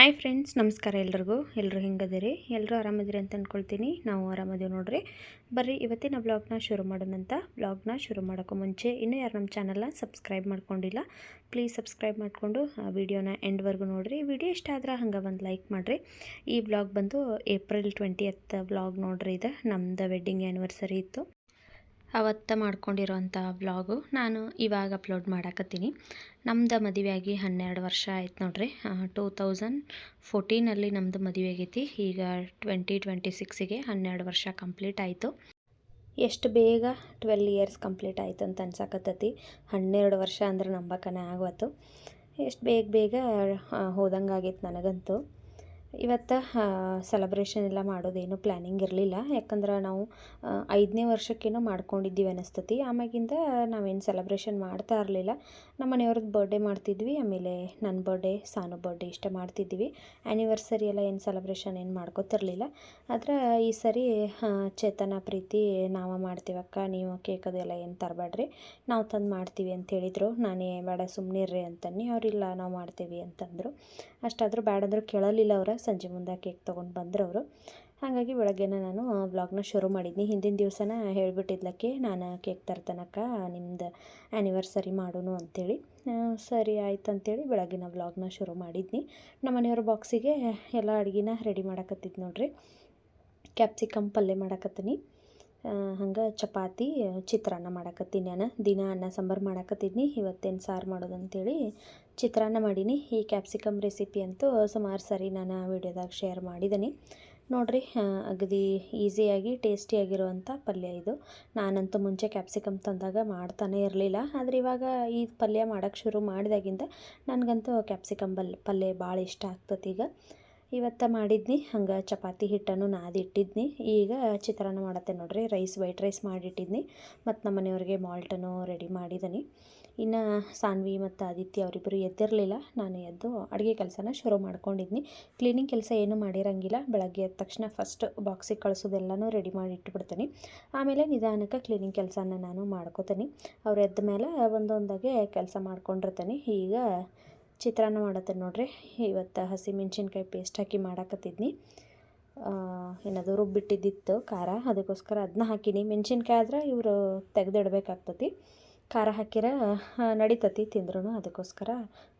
Hi friends, ನಮಸ್ಕಾರ ಎಲ್ಲರೂ ಹೆಂಗದಿರಿ? ಎಲ್ಲರೂ ಆರಾಮದಿರಿ ಅಂತ ಅಂದ್ಕೊಳ್ತೀನಿ. ನಾವು ಆರಾಮದೀವಿ ನೋಡ್ರಿ. ಬರ್ರಿ ಇವತ್ತಿನ ಬ್ಲಾಗ್ನ ಶುರು ಮಾಡೋಣಂತ. ಬ್ಲಾಗ್ನ ಶುರು ಮಾಡೋಕ್ಕೂ ಮುಂಚೆ ಇನ್ನೂ ಯಾರು ನಮ್ಮ ಚಾನಲ್ನ ಸಬ್ಸ್ಕ್ರೈಬ್ ಮಾಡ್ಕೊಂಡಿಲ್ಲ, ಪ್ಲೀಸ್ ಸಬ್ಸ್ಕ್ರೈಬ್ ಮಾಡಿಕೊಂಡು ವಿಡಿಯೋನ ಎಂಡ್ವರೆಗೂ ನೋಡಿರಿ. ವಿಡಿಯೋ ಇಷ್ಟ ಆದ್ರೆ ಹಂಗೆ ಒಂದು ಲೈಕ್ ಮಾಡಿರಿ. ಈ ಬ್ಲಾಗ್ ಬಂದು ಏಪ್ರಿಲ್ 20th ಬ್ಲಾಗ್ ನೋಡ್ರಿ. ಇದು ನಮ್ಮದು ವೆಡ್ಡಿಂಗ್ ಆ್ಯನಿವರ್ಸರಿ ಇತ್ತು, ಅವತ್ತು ಮಾಡ್ಕೊಂಡಿರೋಂಥ ವ್ಲಾಗು ನಾನು ಇವಾಗ ಅಪ್ಲೋಡ್ ಮಾಡಾಕತ್ತೀನಿ. ನಮ್ದು ಮದುವೆಯಾಗಿ 12 ವರ್ಷ ಆಯ್ತು ನೋಡ್ರಿ. 2014 ನಮ್ಮದು ಮದುವೆ ಆಗೈತಿ. ಈಗ 2026ಗೆ 12 ವರ್ಷ ಕಂಪ್ಲೀಟ್ ಆಯಿತು. ಎಷ್ಟು ಬೇಗ 12 ಇಯರ್ಸ್ ಕಂಪ್ಲೀಟ್ ಆಯಿತು ಅಂತ ಅನ್ಸಾಕತ್ತೈತಿ. 12 ವರ್ಷ ಅಂದ್ರೆ ನಂಬಕನೇ ಆಗವತ್ತು. ಎಷ್ಟು ಬೇಗ ಹೋದಂಗೆ ಆಗೈತೆ ನನಗಂತೂ. ಇವತ್ತು ಸೆಲೆಬ್ರೇಷನ್ ಎಲ್ಲ ಮಾಡೋದೇನು ಪ್ಲ್ಯಾನಿಂಗ್ ಇರಲಿಲ್ಲ, ಯಾಕಂದ್ರೆ ನಾವು 5ನೇ ವರ್ಷಕ್ಕೇನೋ ಮಾಡ್ಕೊಂಡಿದ್ದೀವಿ ಅನ್ನಿಸ್ತತಿ. ಆಮ್ಯಾಗಿಂದ ನಾವೇನು ಸೆಲೆಬ್ರೇಷನ್ ಮಾಡ್ತಾ ಇರಲಿಲ್ಲ. ನಮ್ಮ ಮನೆಯವ್ರದ್ದು ಬರ್ಡೇ ಮಾಡ್ತಿದ್ವಿ, ಆಮೇಲೆ ನನ್ನ ಬರ್ಡೇ, ಸಾನು ಬರ್ಡೇ ಇಷ್ಟ ಮಾಡ್ತಿದ್ವಿ. ಆ್ಯನಿವರ್ಸರಿ ಎಲ್ಲ ಏನು ಸೆಲೆಬ್ರೇಷನ್ ಏನು ಮಾಡ್ಕೊತಿರ್ಲಿಲ್ಲ. ಆದರೆ ಈ ಸರಿ ಚೇತನ, ಪ್ರೀತಿ ನಾವು ಮಾಡ್ತೀವಕ್ಕ, ನೀವು ಕೇಕ್ ಅದೆಲ್ಲ ಏನು ತರಬೇಡ್ರಿ, ನಾವು ತಂದು ಮಾಡ್ತೀವಿ ಅಂತ ಹೇಳಿದರು. ನಾನೇ ಬೇಡ ಸುಮ್ಮನಿರ್ರಿ ಅಂತನ್ನಿ. ಅವರಿಲ್ಲ ನಾವು ಮಾಡ್ತೀವಿ ಅಂತಂದರು. ಅಷ್ಟಾದರೂ ಬೇಡಂದ್ರೂ ಕೇಳಲಿಲ್ಲ. ಅವರ ಸಂಜೆ ಮುಂದೆ ಕೇಕ್ ತೊಗೊಂಡು ಬಂದರು ಅವರು. ಹಾಗಾಗಿ ಬೆಳಗ್ಗೆನ ನಾನು ವ್ಲಾಗ್ನ ಶುರು ಮಾಡಿದ್ನಿ. ಹಿಂದಿನ ದಿವಸನ ಹೇಳಿಬಿಟ್ಟಿದ್ಲಕ್ಕೆ, ನಾನು ಕೇಕ್ ತರ್ತನಕ್ಕ, ನಿಮ್ದು ಆ್ಯನಿವರ್ಸರಿ ಮಾಡೋಣ ಅಂಥೇಳಿ. ಸರಿ ಆಯ್ತು ಅಂತೇಳಿ ಬೆಳಗ್ಗಿನ ವ್ಲಾಗ್ನ ಶುರು ಮಾಡಿದ್ನಿ. ನಮ್ಮ ಮನೆಯವ್ರ ಬಾಕ್ಸಿಗೆ ಎಲ್ಲ ಅಡುಗೆನ ರೆಡಿ ಮಾಡಕತ್ತಿದ್ದು ನೋಡ್ರಿ. ಕ್ಯಾಪ್ಸಿಕಮ್ ಪಲ್ಯ ಮಾಡಕತ್ತೀನಿ, ಹಂಗೆ ಚಪಾತಿ, ಚಿತ್ರಾನ್ನ ಮಾಡಕತ್ತೀನಿ. ನಾನು ದಿನ ಅನ್ನ ಸಾಂಬಾರು ಮಾಡಕತ್ತಿದ್ನಿ. ಇವತ್ತೇನು ಸಾರು ಮಾಡೋದಂತೇಳಿ ಚಿತ್ರಾನ್ನ ಮಾಡೀನಿ. ಈ ಕ್ಯಾಪ್ಸಿಕಮ್ ರೆಸಿಪಿ ಅಂತೂ ಸುಮಾರು ಸರಿ ನಾನು ವಿಡಿಯೋದಾಗ ಶೇರ್ ಮಾಡಿದ್ದೀನಿ ನೋಡಿರಿ. ಅಗದಿ ಈಸಿಯಾಗಿ ಟೇಸ್ಟಿಯಾಗಿರುವಂಥ ಪಲ್ಯ ಇದು. ನಾನಂತೂ ಮುಂಚೆ ಕ್ಯಾಪ್ಸಿಕಮ್ ತಂದಾಗ ಮಾಡ್ತಾನೆ ಇರಲಿಲ್ಲ, ಆದರೆ ಇವಾಗ ಈ ಪಲ್ಯ ಮಾಡೋಕ್ಕೆ ಶುರು ಮಾಡಿದಾಗಿಂದ ನನಗಂತೂ ಕ್ಯಾಪ್ಸಿಕಮ್ ಪಲ್ಯ ಭಾಳ ಇಷ್ಟ ಆಗ್ತದೆ. ಇವತ್ತು ಮಾಡಿದ್ನಿ. ಹಂಗೆ ಚಪಾತಿ ಹಿಟ್ಟನ್ನು ನಾದಿಟ್ಟಿದ್ನಿ. ಈಗ ಚಿತ್ರಾನ್ನ ಮಾಡತ್ತೆ ನೋಡ್ರಿ. ವೈಟ್ ರೈಸ್ ಮಾಡಿಟ್ಟಿದ್ನಿ, ಮತ್ತು ನಮ್ಮ ಮನೆಯವ್ರಿಗೆ ಮಾಲ್ಟನ್ನು ರೆಡಿ ಮಾಡಿದ್ದೀನಿ. ಇನ್ನು ಸಾನ್ವಿ ಮತ್ತು ಆದಿತ್ಯ ಅವರಿಬ್ಬರು ಎದ್ದಿರಲಿಲ್ಲ. ನಾನು ಎದ್ದು ಅಡುಗೆ ಕೆಲಸನ ಶುರು ಮಾಡ್ಕೊಂಡಿದ್ನಿ. ಕ್ಲೀನಿಂಗ್ ಕೆಲಸ ಏನೂ ಮಾಡಿರಂಗಿಲ್ಲ. ಬೆಳಗ್ಗೆ ಎದ್ದ ತಕ್ಷಣ ಫಸ್ಟ್ ಬಾಕ್ಸಿಗೆ ಕಳಿಸೋದೆಲ್ಲನೂ ರೆಡಿ ಮಾಡಿ ಇಟ್ಬಿಡ್ತೀನಿ. ಆಮೇಲೆ ನಿಧಾನಕ್ಕೆ ಕ್ಲೀನಿಂಗ್ ಕೆಲಸನ ನಾನು ಮಾಡ್ಕೋತೀನಿ. ಅವ್ರು ಎದ್ದ ಮೇಲೆ ಒಂದೊಂದಾಗೆ ಕೆಲಸ ಮಾಡ್ಕೊಂಡಿರ್ತೀನಿ. ಈಗ ಚಿತ್ರಾನ್ನ ಮಾಡತ್ತೆ ನೋಡ್ರಿ. ಇವತ್ತು ಹಸಿಮೆಣ್ಸಿನ್ಕಾಯಿ ಪೇಸ್ಟ್ ಹಾಕಿ ಮಾಡಾಕತ್ತಿದ್ನಿ. ಏನದು ರುಬ್ಬಿಟ್ಟಿದ್ದಿತ್ತು ಖಾರ, ಅದಕ್ಕೋಸ್ಕರ ಅದನ್ನ ಹಾಕಿನಿ. ಮೆಣಸಿನ್ಕಾಯಿ ಆದ್ರೆ ಇವರು ತೆಗೆದಿಡ್ಬೇಕಾಗ್ತತಿ, ಖಾರ ಹಾಕಿರ ನಡಿತತಿ ತಿಂದ್ರೂ. ಅದಕ್ಕೋಸ್ಕರ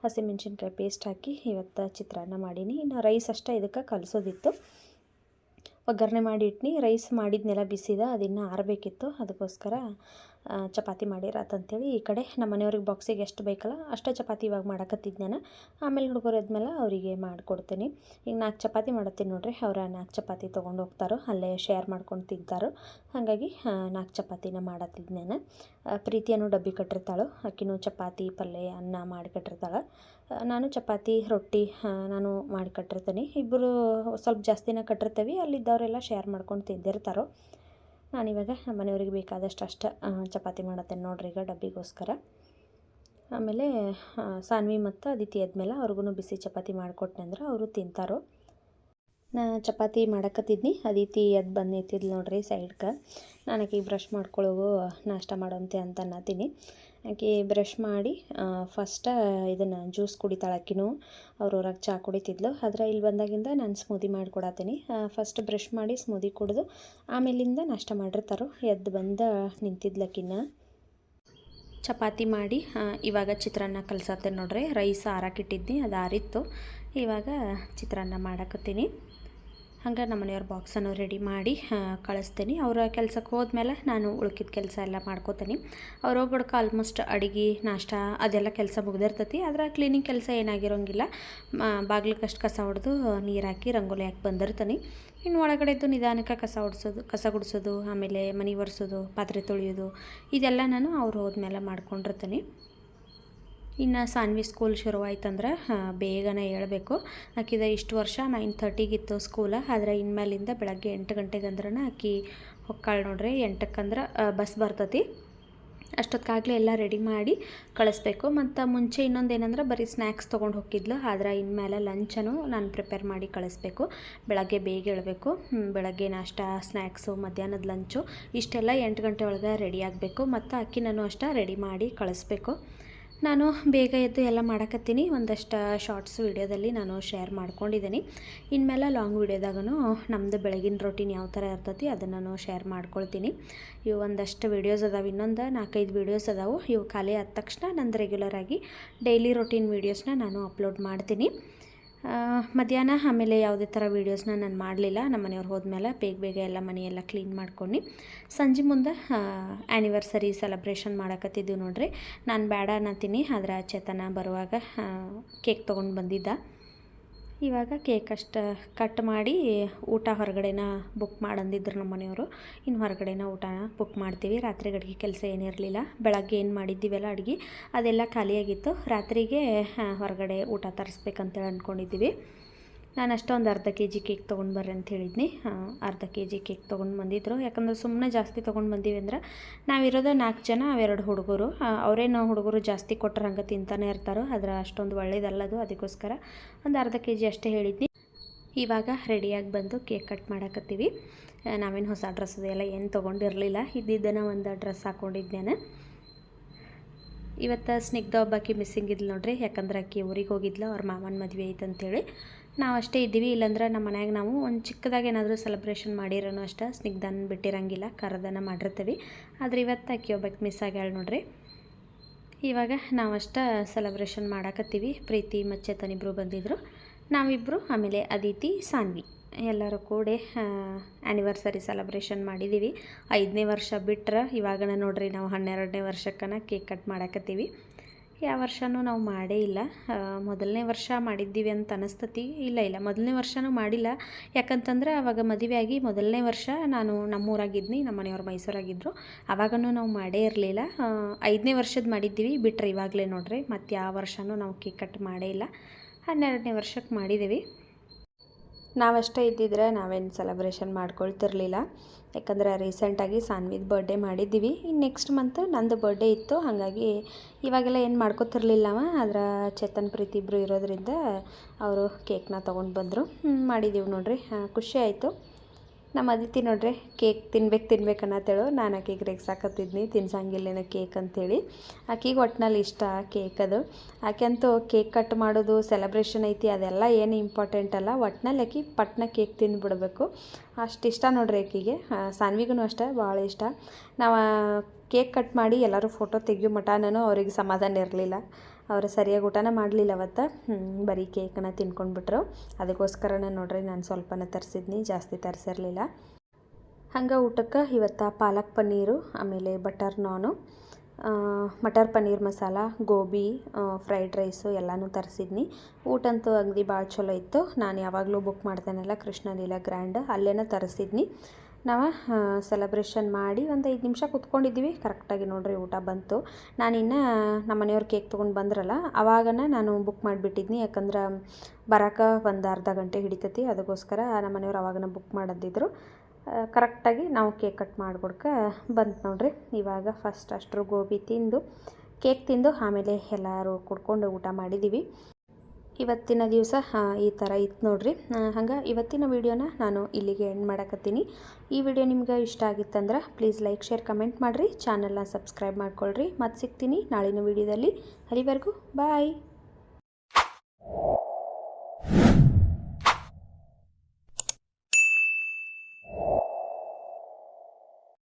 ಹಸಿಮೆಣ್ಸಿನ್ಕಾಯಿ ಪೇಸ್ಟ್ ಹಾಕಿ ಇವತ್ತು ಚಿತ್ರಾನ್ನ ಮಾಡೀನಿ. ಇನ್ನು ರೈಸ್ ಅಷ್ಟೇ ಇದಕ್ಕೆ ಕಲಿಸೋದಿತ್ತು. ಒಗ್ಗರಣೆ ಮಾಡಿ ಇಟ್ನಿ. ರೈಸ್ ಮಾಡಿದ್ನೆಲ್ಲ ಬಿಸಿದ, ಅದನ್ನು ಆರಬೇಕಿತ್ತು. ಅದಕ್ಕೋಸ್ಕರ ಚಪಾತಿ ಮಾಡಿರತ್ತಂತೇಳಿ ಈ ಕಡೆ ನಮ್ಮ ಮನೆಯವ್ರಿಗೆ ಬಾಕ್ಸಿಗೆ ಎಷ್ಟು ಬೇಕಲ್ಲ ಅಷ್ಟೇ ಚಪಾತಿ ಇವಾಗ ಮಾಡಕತ್ತಿದ್ದು ನಾನು. ಆಮೇಲೆ ಹುಡುಗರು ಎದ್ಮೇಲೆ ಅವರಿಗೆ ಮಾಡಿಕೊಡ್ತೀನಿ. ಈಗ 4 ಚಪಾತಿ ಮಾಡತ್ತೀನಿ ನೋಡ್ರಿ. ಅವರ 4 ಚಪಾತಿ ತೊಗೊಂಡು ಹೋಗ್ತಾರೋ, ಅಲ್ಲೇ ಶೇರ್ ಮಾಡ್ಕೊಂಡು ತಿಂತಾರೋ. ಹಾಗಾಗಿ 4 ಚಪಾತಿನ ಮಾಡತ್ತಿದ್ದು ನಾನು. ಪ್ರೀತಿಯನ್ನು ಡಬ್ಬಿ ಕಟ್ಟಿರ್ತಾಳು, ಆಕಿನೂ ಚಪಾತಿ ಪಲ್ಯ ಅನ್ನ ಮಾಡಿ ಕಟ್ಟಿರ್ತಾಳೆ. ನಾನು ಚಪಾತಿ ರೊಟ್ಟಿ ನಾನು ಮಾಡಿ ಕಟ್ಟಿರ್ತೀನಿ. ಇಬ್ಬರು ಸ್ವಲ್ಪ ಜಾಸ್ತಿನ ಕಟ್ಟಿರ್ತೀವಿ. ಅಲ್ಲಿದ್ದವರೆಲ್ಲ ಶೇರ್ ಮಾಡ್ಕೊಂಡು ತಿಂದಿರ್ತಾರೋ. ನಾನಿವಾಗ ನಮ್ಮ ಮನೆಯವ್ರಿಗೆ ಬೇಕಾದಷ್ಟು ಅಷ್ಟು ಚಪಾತಿ ಮಾಡತ್ತೇನೆ ನೋಡ್ರಿ ಈಗ ಡಬ್ಬಿಗೋಸ್ಕರ. ಆಮೇಲೆ ಸಾನ್ವಿ ಮತ್ತು ಆದಿತ್ಯ ಆದಮೇಲೆ ಅವ್ರಿಗೂ ಬಿಸಿ ಚಪಾತಿ ಮಾಡಿಕೊಟ್ಟೆ ಅಂದ್ರೆ ಅವರು ತಿಂತಾರೋ. ಚಪಾತಿ ಮಾಡಕತ್ತಿದ್ನಿ. ಅದಿತಿ ಎದ್ದು ಬಂದು ನಿಂತಿದ್ಲು ನೋಡ್ರಿ ಸೈಡ್ಗೆ. ನಾನು ಆಕೆಗೆ ಬ್ರಷ್ ಮಾಡ್ಕೊಳ್ಳೋವು ನಾಷ್ಟ ಮಾಡೋಂತೆ ಅಂತ ಅನ್ನತೀನಿ. ಆಕೆ ಬ್ರಷ್ ಮಾಡಿ ಫಸ್ಟ ಇದನ್ನು ಜ್ಯೂಸ್ ಕುಡಿತಾಳೆ. ಆಕಿನೂ ಅವ್ರವ್ರಾಗ ಚಹಾ ಕುಡಿತಿದ್ಲು, ಆದರೆ ಇಲ್ಲಿ ಬಂದಾಗಿಂದ ನಾನು ಸ್ಮೂದಿ ಮಾಡಿಕೊಡತ್ತೀನಿ. ಫಸ್ಟ್ ಬ್ರಷ್ ಮಾಡಿ ಸ್ಮೂದಿ ಕುಡಿದು ಆಮೇಲಿಂದ ನಾಷ್ಟ ಮಾಡಿರ್ತಾರೋ. ಎದ್ದು ಬಂದು ನಿಂತಿದ್ಲಕ್ಕಿನ್ನ. ಚಪಾತಿ ಮಾಡಿ ಇವಾಗ ಚಿತ್ರಾನ್ನ ಕಲ್ಸತ್ತೆ ನೋಡ್ರಿ. ರೈಸ್ ಆರಾಕಿಟ್ಟಿದ್ನಿ, ಅದು ಆರಿತ್ತು. ಇವಾಗ ಚಿತ್ರಾನ್ನ ಮಾಡಕತ್ತೀನಿ. ಹಂಗೆ ನಮ್ಮ ಮನೆಯವ್ರ ಬಾಕ್ಸನ್ನು ರೆಡಿ ಮಾಡಿ ಕಳಿಸ್ತೀನಿ. ಅವರ ಕೆಲ್ಸಕ್ಕೆ ಹೋದ್ಮೇಲೆ ನಾನು ಉಳ್ಕಿದ ಕೆಲಸ ಎಲ್ಲ ಮಾಡ್ಕೋತೀನಿ. ಅವ್ರು ಹೋಗ್ಬಿಡ್ಕ ಆಲ್ಮೋಸ್ಟ್ ಅಡುಗೆ ನಾಷ್ಟ ಅದೆಲ್ಲ ಕೆಲಸ ಮುಗ್ದಿರ್ತತಿ. ಆದರೆ ಕ್ಲೀನಿಂಗ್ ಕೆಲಸ ಏನಾಗಿರೋಂಗಿಲ್ಲ. ಬಾಗ್ಲಿಗಷ್ಟು ಕಸ ಹೊಡೆದು ನೀರು ಹಾಕಿ ರಂಗೋಲಿ ಹಾಕಿ ಬಂದಿರ್ತೀನಿ. ಇನ್ನು ಒಳಗಡೆದ್ದು ನಿಧಾನಕ್ಕೆ ಕಸ ಗುಡಿಸೋದು, ಆಮೇಲೆ ಮನೆ ಒರೆಸೋದು, ಪಾತ್ರೆ ತೊಳೆಯೋದು, ಇದೆಲ್ಲ ನಾನು ಅವ್ರು ಹೋದ್ಮೇಲೆ ಮಾಡ್ಕೊಂಡಿರ್ತೀನಿ. ಇನ್ನು ಸಾನ್ವಿ ಸ್ಕೂಲ್ ಶುರುವಾಯ್ತಂದ್ರೆ ಬೇಗನೆ ಹೇಳ್ಬೇಕು. ಆಕಿದ ಇಷ್ಟು ವರ್ಷ 9:30 ಸ್ಕೂಲ, ಆದರೆ ಇನ್ಮೇಲಿಂದ ಬೆಳಗ್ಗೆ 8 ಗಂಟೆಗೆ ಅಂದ್ರೆ ಆಕಿ ಹೊಕ್ಕಾಳು ನೋಡ್ರಿ. 8ಕ್ಕೆ ಬಸ್ ಬರ್ತತಿ. ಅಷ್ಟೊತ್ತಾಗಲೇ ಎಲ್ಲ ರೆಡಿ ಮಾಡಿ ಕಳಿಸ್ಬೇಕು. ಮತ್ತು ಮುಂಚೆ ಇನ್ನೊಂದು ಏನಂದ್ರೆ ಬರೀ ಸ್ನ್ಯಾಕ್ಸ್ ತೊಗೊಂಡು ಹೋಗಿದ್ಲು, ಆದರೆ ಇನ್ಮೇಲೆ ಲಂಚನ್ನು ನಾನು ಪ್ರಿಪೇರ್ ಮಾಡಿ ಕಳಿಸ್ಬೇಕು. ಬೆಳಗ್ಗೆ ಬೇಗ ಹೇಳಬೇಕು. ಬೆಳಗ್ಗೆ ನಾಷ್ಟ, ಸ್ನ್ಯಾಕ್ಸು, ಮಧ್ಯಾಹ್ನದ ಲಂಚು ಇಷ್ಟೆಲ್ಲ 8 ಗಂಟೆ ಒಳಗೆ ರೆಡಿ ಆಗಬೇಕು. ಮತ್ತು ಅಕ್ಕಿನೂ ಅಷ್ಟೇ ರೆಡಿ ಮಾಡಿ ಕಳಿಸ್ಬೇಕು. ನಾನು ಬೇಗ ಎದ್ದು ಎಲ್ಲ ಮಾಡಕತ್ತೀನಿ. ಒಂದಷ್ಟು ಶಾರ್ಟ್ಸ್ ವಿಡಿಯೋದಲ್ಲಿ ನಾನು ಶೇರ್ ಮಾಡ್ಕೊಂಡಿದ್ದೀನಿ. ಇನ್ಮೇಲೆ ಲಾಂಗ್ ವಿಡಿಯೋದಾಗೂ ನಮ್ಮದು ಬೆಳಗಿನ ರೊಟೀನ್ ಯಾವ ಥರ ಇರ್ತೈತಿ ಅದನ್ನು ನಾನು ಶೇರ್ ಮಾಡ್ಕೊಳ್ತೀನಿ. ಇವು ಒಂದಷ್ಟು ವೀಡಿಯೋಸ್ ಅದಾವೆ, ಇನ್ನೊಂದು 4-5 ವೀಡಿಯೋಸ್ ಅದಾವೆ. ಇವು ಖಾಲಿ ಆದ ತಕ್ಷಣ ನಂದು ರೆಗ್ಯುಲರಾಗಿ ಡೈಲಿ ರೊಟೀನ್ ವೀಡಿಯೋಸ್ನ ನಾನು ಅಪ್ಲೋಡ್ ಮಾಡ್ತೀನಿ. ಮಧ್ಯಾಹ್ನ ಆಮೇಲೆ ಯಾವುದೇ ಥರ ವೀಡಿಯೋಸ್ನ ನಾನು ಮಾಡಲಿಲ್ಲ. ನಮ್ಮ ಮನೆಯವ್ರು ಹೋದ್ಮೇಲೆ ಬೇಗ ಎಲ್ಲ ಮನೆಯೆಲ್ಲ ಕ್ಲೀನ್ ಮಾಡ್ಕೊಂಡು ಸಂಜೆ ಮುಂದೆ ಆ್ಯನಿವರ್ಸರಿ ಸೆಲೆಬ್ರೇಷನ್ ಮಾಡಕತ್ತಿದ್ದೀವಿ ನೋಡ್ರಿ. ನಾನು ಬೇಡ ಅನ್ನತ್ತೀನಿ, ಆದರೆ ಚೇತನ ಬರುವಾಗ ಕೇಕ್ ತೊಗೊಂಡು ಬಂದಿದ್ದ. ಇವಾಗ ಕೇಕ್ ಅಷ್ಟು ಕಟ್ ಮಾಡಿ ಊಟ ಹೊರಗಡೆನ ಬುಕ್ ಮಾಡಂದಿದ್ರು ನಮ್ಮ ಮನೆಯವರು. ಇನ್ನು ಹೊರಗಡೆನ ಊಟನ ಬುಕ್ ಮಾಡ್ತೀವಿ. ರಾತ್ರಿಗೆ ಅಡುಗೆ ಕೆಲಸ ಏನಿರಲಿಲ್ಲ. ಬೆಳಗ್ಗೆ ಏನು ಮಾಡಿದ್ದೀವಲ್ಲ ಅಡುಗೆ ಅದೆಲ್ಲ ಖಾಲಿಯಾಗಿತ್ತು. ರಾತ್ರಿಗೆ ಹೊರಗಡೆ ಊಟ ತರಿಸ್ಬೇಕಂತೇಳಿ ಅಂದ್ಕೊಂಡಿದ್ದೀವಿ. ನಾನು ಅಷ್ಟೊಂದು ಅರ್ಧ kg ಕೇಕ್ ತೊಗೊಂಡು ಬರ್ರಿ ಅಂತ ಹೇಳಿದ್ನಿ. ಅರ್ಧ kg ಕೇಕ್ ತೊಗೊಂಡು ಬಂದಿದ್ದರು. ಯಾಕಂದ್ರೆ ಸುಮ್ಮನೆ ಜಾಸ್ತಿ ತೊಗೊಂಡು ಬಂದೀವಿ ಅಂದ್ರೆ ನಾವಿರೋದು 4 ಜನ, ಅವೆರಡು ಹುಡುಗರು. ಅವರೇನು ಹುಡುಗರು ಜಾಸ್ತಿ ಕೊಟ್ಟರೆ ಹಂಗೆ ತಿಂತಾನೆ ಇರ್ತಾರೋ, ಆದರೆ ಅಷ್ಟೊಂದು ಒಳ್ಳೇದಲ್ಲದು. ಅದಕ್ಕೋಸ್ಕರ ಒಂದು ಅರ್ಧ kg ಅಷ್ಟೇ ಹೇಳಿದ್ನಿ. ಇವಾಗ ರೆಡಿಯಾಗಿ ಬಂದು ಕೇಕ್ ಕಟ್ ಮಾಡಕತ್ತೀವಿ. ನಾವೇನು ಹೊಸ ಡ್ರೆಸ್ ಅದೆಲ್ಲ ಏನು ತೊಗೊಂಡಿರಲಿಲ್ಲ. ಇದ್ದಿದ್ದನ್ನು ಒಂದು ಡ್ರೆಸ್ ಹಾಕ್ಕೊಂಡಿದ್ದೆ. ಇವತ್ತು ಸ್ನಿಗ್ಧ ಒಬ್ಬಾಕಿ ಮಿಸ್ಸಿಂಗ್ ಇದ್ಲು ನೋಡ್ರಿ. ಯಾಕಂದ್ರೆ ಆಕಿ ಊರಿಗೆ ಹೋಗಿದ್ಲು, ಅವ್ರ ಮಾಮನ ಮದುವೆ ಐತೆ ಅಂತೇಳಿ. ನಾವು ಅಷ್ಟೇ ಇದ್ದೀವಿ. ಇಲ್ಲಾಂದ್ರೆ ನಮ್ಮ ಮನ್ಯಾಗ ನಾವು ಒಂದು ಚಿಕ್ಕದಾಗಿ ಏನಾದರೂ ಸೆಲೆಬ್ರೇಷನ್ ಮಾಡಿರೋನು ಅಷ್ಟೇ, ಸ್ನಿಗ್ಧನ ಬಿಟ್ಟಿರಂಗಿಲ್ಲ, ಕರದನ ಮಾಡಿರ್ತೀವಿ. ಆದರೆ ಇವತ್ತು ಆಕಿ ಒಬ್ಬಾಕಿ ಮಿಸ್ ಆಗ್ಯಾಳ ನೋಡ್ರಿ. ಇವಾಗ ನಾವಷ್ಟೇ ಸೆಲೆಬ್ರೇಷನ್ ಮಾಡಕತ್ತೀವಿ. ಪ್ರೀತಿ ಮತ್ತು ಚೇತನ್ ಇಬ್ಬರು ಬಂದಿದ್ದರು. ನಾವಿಬ್ಬರು, ಆಮೇಲೆ ಅದಿತಿ, ಸಾನ್ವಿ ಎಲ್ಲರೂ ಕೂಡಿ ಆ್ಯನಿವರ್ಸರಿ ಸೆಲೆಬ್ರೇಷನ್ ಮಾಡಿದ್ದೀವಿ. 5ನೇ ವರ್ಷ ಬಿಟ್ಟರೆ ಇವಾಗನ ನೋಡ್ರಿ ನಾವು 12ನೇ ವರ್ಷಕ್ಕನ ಕೇಕ್ ಕಟ್ ಮಾಡಕತ್ತೀವಿ. ಯಾವ ವರ್ಷವೂ ನಾವು ಮಾಡೇ ಇಲ್ಲ. ಮೊದಲನೇ ವರ್ಷ ಮಾಡಿದ್ದೀವಿ ಅಂತ ಅನಿಸ್ತತಿ. ಇಲ್ಲ ಮೊದಲನೇ ವರ್ಷವೂ ಮಾಡಿಲ್ಲ. ಯಾಕಂತಂದ್ರೆ ಆವಾಗ ಮದುವೆ ಆಗಿ ಮೊದಲನೇ ವರ್ಷ ನಾನು ನಮ್ಮೂರಾಗಿದ್ನಿ, ನಮ್ಮ ಮನೆಯವ್ರು ಮೈಸೂರಾಗಿದ್ದರು. ಆವಾಗೂ ನಾವು ಮಾಡೇ ಇರಲಿಲ್ಲ. 5ನೇ ವರ್ಷದ ಮಾಡಿದ್ದೀವಿ ಬಿಟ್ಟರೆ ಇವಾಗಲೇ ನೋಡ್ರಿ. ಮತ್ತು ಯಾವ ವರ್ಷವೂ ನಾವು ಕೇಕ್ ಕಟ್ ಮಾಡೇ ಇಲ್ಲ. 12ನೇ ವರ್ಷಕ್ಕೆ ಮಾಡಿದ್ದೀವಿ. ನಾವಷ್ಟೇ ಇದ್ದಿದ್ರೆ ನಾವೇನು ಸೆಲೆಬ್ರೇಷನ್ ಮಾಡ್ಕೊಳ್ತಿರ್ಲಿಲ್ಲ. ಯಾಕಂದರೆ ರೀಸೆಂಟಾಗಿ ಸಾನ್ವಿದ ಬರ್ಡೇ ಮಾಡಿದ್ದೀವಿ. ಇನ್ನು ನೆಕ್ಸ್ಟ್ ಮಂತ್ ನಂದು ಬರ್ಡೇ ಇತ್ತು. ಹಾಗಾಗಿ ಇವಾಗೆಲ್ಲ ಏನು ಮಾಡ್ಕೊತಿರ್ಲಿಲ್ಲ ನಾವು. ಆದರೆ ಚೇತನ್ ಪ್ರೀತಿ ಇಬ್ಬರು ಇರೋದ್ರಿಂದ ಅವರು ಕೇಕ್ನ ತೊಗೊಂಡು ಬಂದರು. ಮಾಡಿದ್ದೀವಿ ನೋಡ್ರಿ. ಖುಷಿ ಆಯಿತು. ನಮ್ಮ ಅದಿತಿ ನೋಡ್ರಿ ಕೇಕ್ ತಿನ್ಬೇಕು ಅನ್ನತ್ತೇಳು. ನಾನು ಆಕೆಗೆ ರೇಗ್ಸಾಕತ್ತಿದ್ನಿ, ತಿನ್ಸಂಗಿಲ್ಲೇನೋ ಕೇಕ್ ಅಂತೇಳಿ. ಆಕೆಗೆ ಒಟ್ಟಿನಲ್ಲಿ ಇಷ್ಟ ಕೇಕ್ ಅದು. ಆಕೆಂತೂ ಕೇಕ್ ಕಟ್ ಮಾಡೋದು, ಸೆಲೆಬ್ರೇಷನ್ ಐತಿ ಅದೆಲ್ಲ ಏನು ಇಂಪಾರ್ಟೆಂಟ್ ಅಲ್ಲ. ಒಟ್ಟಿನಲ್ಲಿ ಆಕೆ ಪಟ್ನ ಕೇಕ್ ತಿಂದುಬಿಡ್ಬೇಕು, ಅಷ್ಟು ಇಷ್ಟ ನೋಡ್ರಿ ಆಕೆಗೆ. ಸಾನ್ವಿಗೂ ಅಷ್ಟೇ ಭಾಳ ಇಷ್ಟ. ನಾವು ಕೇಕ್ ಕಟ್ ಮಾಡಿ ಎಲ್ಲರೂ ಫೋಟೋ ತೆಗಿಯೋ ಮಟ ನಾನು ಅವ್ರಿಗೆ ಸಮಾಧಾನ ಇರಲಿಲ್ಲ. ಅವರು ಸರಿಯಾಗಿ ಊಟನ ಮಾಡಲಿಲ್ಲ ಅವತ್ತು. ಬರೀ ಕೇಕನ್ನು ತಿನ್ಕೊಂಡ್ಬಿಟ್ರು. ಅದಕ್ಕೋಸ್ಕರನೇ ನೋಡ್ರಿ ನಾನು ಸ್ವಲ್ಪನೇ ತರಿಸಿದ್ನಿ, ಜಾಸ್ತಿ ತರಿಸಿರಲಿಲ್ಲ. ಹಂಗೆ ಊಟಕ್ಕೆ ಇವತ್ತು ಪಾಲಕ್ ಪನ್ನೀರು, ಆಮೇಲೆ ಬಟರ್ ನಾನು, ಮಟರ್ ಪನ್ನೀರ್ ಮಸಾಲ, ಗೋಬಿ, ಫ್ರೈಡ್ ರೈಸು ಎಲ್ಲನೂ ತರಿಸಿದ್ನಿ. ಊಟ ಅಂತೂ ಅಗದಿ ಭಾಳ ಚಲೋ ಇತ್ತು. ನಾನು ಯಾವಾಗಲೂ ಬುಕ್ ಮಾಡ್ತೇನಲ್ಲ ಕೃಷ್ಣಲೀಲಾ ಗ್ರ್ಯಾಂಡ್, ಅಲ್ಲೇನ ತರಿಸಿದ್ನಿ. ನಾವು ಸೆಲೆಬ್ರೇಷನ್ ಮಾಡಿ ಒಂದು 5 ನಿಮಿಷ ಕೂತ್ಕೊಂಡಿದ್ದೀವಿ. ಕರೆಕ್ಟಾಗಿ ನೋಡ್ರಿ ಊಟ ಬಂತು. ನಾನಿನ್ನು ನಮ್ಮ ಮನೆಯವ್ರು ಕೇಕ್ ತೊಗೊಂಡು ಬಂದ್ರಲ್ಲ ಅವಾಗನ ನಾನು ಬುಕ್ ಮಾಡಿಬಿಟ್ಟಿದ್ನಿ. ಯಾಕಂದ್ರೆ ಬರೋಕೆ ಒಂದು ಅರ್ಧ ಗಂಟೆ ಹಿಡಿತೈತಿ. ಅದಕ್ಕೋಸ್ಕರ ನಮ್ಮ ಮನೆಯವ್ರು ಅವಾಗನ ಬುಕ್ ಮಾಡಂದಿದ್ರು. ಕರೆಕ್ಟಾಗಿ ನಾವು ಕೇಕ್ ಕಟ್ ಮಾಡ್ಕೊಡ್ಕೆ ಬಂತು ನೋಡ್ರಿ. ಇವಾಗ ಫಸ್ಟ್ ಅಷ್ಟರು ಗೋಬಿ ತಿಂದು ಕೇಕ್ ತಿಂದು ಆಮೇಲೆ ಎಲ್ಲರೂ ಕುಡ್ಕೊಂಡು ಊಟ ಮಾಡಿದ್ದೀವಿ. ಇವತ್ತಿನ ದಿವಸ ಈ ಥರ ಇತ್ತು ನೋಡ್ರಿ. ಹಂಗೆ ಇವತ್ತಿನ ವೀಡಿಯೋನ ನಾನು ಇಲ್ಲಿಗೆ ಎಂಡ್ ಮಾಡಕತ್ತೀನಿ. ಈ ವಿಡಿಯೋ ನಿಮ್ಗೆ ಇಷ್ಟ ಆಗಿತ್ತಂದ್ರೆ ಪ್ಲೀಸ್ ಲೈಕ್, ಶೇರ್, ಕಮೆಂಟ್ ಮಾಡಿರಿ. ಚಾನಲ್ನ ಸಬ್ಸ್ಕ್ರೈಬ್ ಮಾಡ್ಕೊಳ್ರಿ. ಮತ್ತೆ ಸಿಗ್ತೀನಿ ನಾಳಿನ ವೀಡಿಯೋದಲ್ಲಿ. ಅಲ್ಲಿವರೆಗೂ ಬಾಯ್.